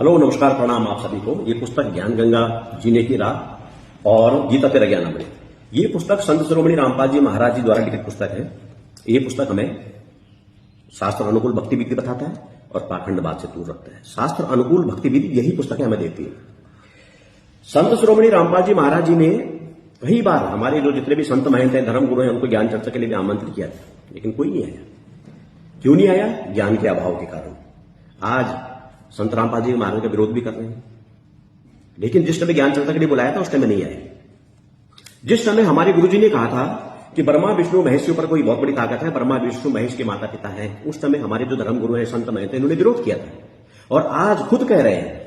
Hello, नमस्कार, प्रणाम आप सभी को। ये पुस्तक ज्ञान गंगा जीने की राह और गीता तेरा ज्ञानामृत, ये पुस्तक संत शिरोमणि रामपाल जी महाराज जी द्वारा लिखित पुस्तक है। ये पुस्तक हमें शास्त्र अनुकूल भक्ति विधि बताता है और पाखंडवाद से दूर रखता है। शास्त्र अनुकूल भक्ति विधि यही पुस्तकें हमें देती है। संत शिरोमणि रामपाल जी महाराज जी ने कई बार हमारे जो जितने भी संत महंत हैं, धर्म गुरु हैं, उनको ज्ञान चर्चा के लिए भी आमंत्रित किया था, लेकिन कोई नहीं आया। क्यों नहीं आया? ज्ञान के अभाव के कारण। आज संत रामपाल जी महाराज का विरोध भी कर रहे हैं, लेकिन जिस समय ज्ञान चर्चा के लिए बुलाया था उस समय नहीं आए। जिस समय हमारे गुरुजी ने कहा था कि ब्रह्मा विष्णु महेश के ऊपर कोई बहुत बड़ी ताकत है, ब्रह्मा विष्णु महेश के माता पिता हैं, उस समय हमारे जो धर्म गुरु हैं, संत महंत हैं, इन्होंने विरोध किया था। और आज खुद कह रहे हैं,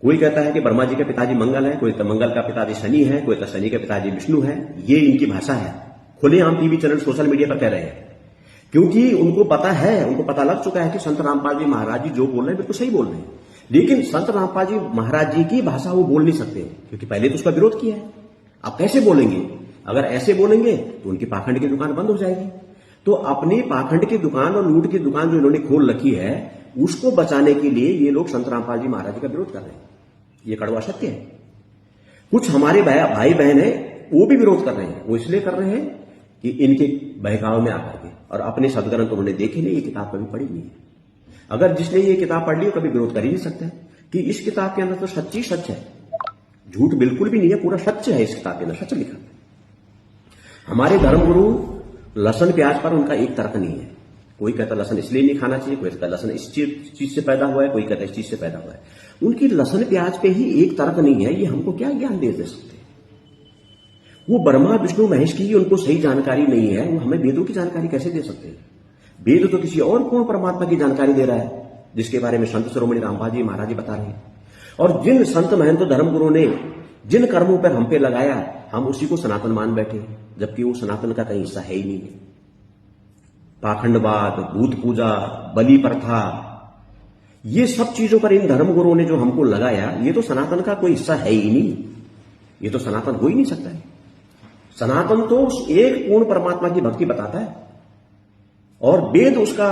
कोई कहता है कि ब्रह्मा जी के पिताजी मंगल है, कोई मंगल का पिताजी शनि है, कोई शनि के पिताजी विष्णु है। ये इनकी भाषा है, खुलेआम टीवी चैनल सोशल मीडिया पर कह रहे हैं, क्योंकि उनको पता है, उनको पता लग चुका है कि संत रामपाल जी महाराज जी जो बोल रहे हैं बिल्कुल सही बोल रहे हैं। लेकिन संत रामपाल जी महाराज जी की भाषा वो बोल नहीं सकते, क्योंकि पहले तो उसका विरोध किया है। अब कैसे बोलेंगे? अगर ऐसे बोलेंगे तो उनकी पाखंड की दुकान बंद हो जाएगी। तो अपनी पाखंड की दुकान और लूट की दुकान जो इन्होंने खोल रखी है, उसको बचाने के लिए ये लोग संत रामपाल जी महाराज जी का विरोध कर रहे हैं। ये कड़वा सत्य है। कुछ हमारे भाई बहन है, वो भी विरोध कर रहे हैं। वो इसलिए कर रहे हैं कि इनके बहकाव में आकर के, और अपने सदग्रंथ तो उन्होंने देखे नहीं, ये किताब कभी पढ़ी नहीं है। अगर जिसने ये किताब पढ़ ली वो कभी विरोध कर ही नहीं सकता कि इस किताब के अंदर तो सच्ची सच है, झूठ बिल्कुल भी नहीं है, पूरा सच है। इस किताब के अंदर सच लिखा है। हमारे धर्मगुरु लहसुन प्याज पर उनका एक तर्क नहीं है। कोई कहता लहसुन इसलिए नहीं खाना चाहिए, कोई कहता लहसुन इस चीज से पैदा हुआ है, कोई कहता इस चीज से पैदा हुआ है। उनकी लहसुन प्याज पे ही एक तर्क नहीं है। ये हमको क्या ज्ञान दे सकते? वो ब्रह्मा विष्णु महेश की उनको सही जानकारी नहीं है, वो हमें वेदों की जानकारी कैसे दे सकते हैं? वेद तो किसी और पूर्ण परमात्मा की जानकारी दे रहा है, जिसके बारे में संत शिरोमणि रामपाल जी महाराज जी बता रहे हैं। और जिन संत महंत धर्मगुरु ने जिन कर्मों पर हम पे लगाया, हम उसी को सनातन मान बैठे, जबकि वो सनातन का कहीं हिस्सा है ही नहीं है। पाखंडवाद, भूत पूजा, बलि प्रथा, ये सब चीजों पर इन धर्मगुरुओं ने जो हमको लगाया, ये तो सनातन का कोई हिस्सा है ही नहीं। ये तो सनातन हो ही नहीं सकता है। सनातन तो एक पूर्ण परमात्मा की भक्ति बताता है, और वेद उसका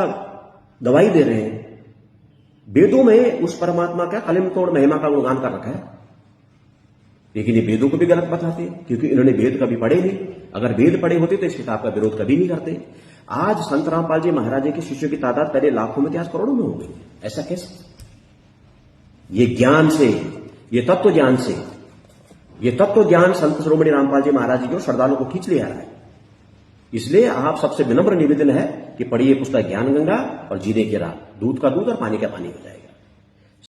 गवाही दे रहे हैं। वेदों में उस परमात्मा का कलम तोड़ महिमा का गुणगान कर रखा है, लेकिन ये वेदों को भी गलत बताते हैं, क्योंकि इन्होंने वेद कभी पढ़े नहीं। अगर वेद पढ़े होते तो इस किताब का विरोध कभी नहीं करते। आज संत रामपाल जी महाराज जी के शिष्यों की तादाद पहले लाखों में, आज करोड़ों में हो गई। ऐसा कैसे? ये ज्ञान से, ये तत्व ज्ञान से, ये तत्व ज्ञान संत शिरोमणि रामपाल जी महाराज जी को श्रद्धालुओं को खींच ले आ रहा है। इसलिए आप सबसे विनम्र निवेदन है कि पढ़िए पुस्तक ज्ञान गंगा और जीने की राह। दूध का दूध और पानी का पानी हो जाएगा।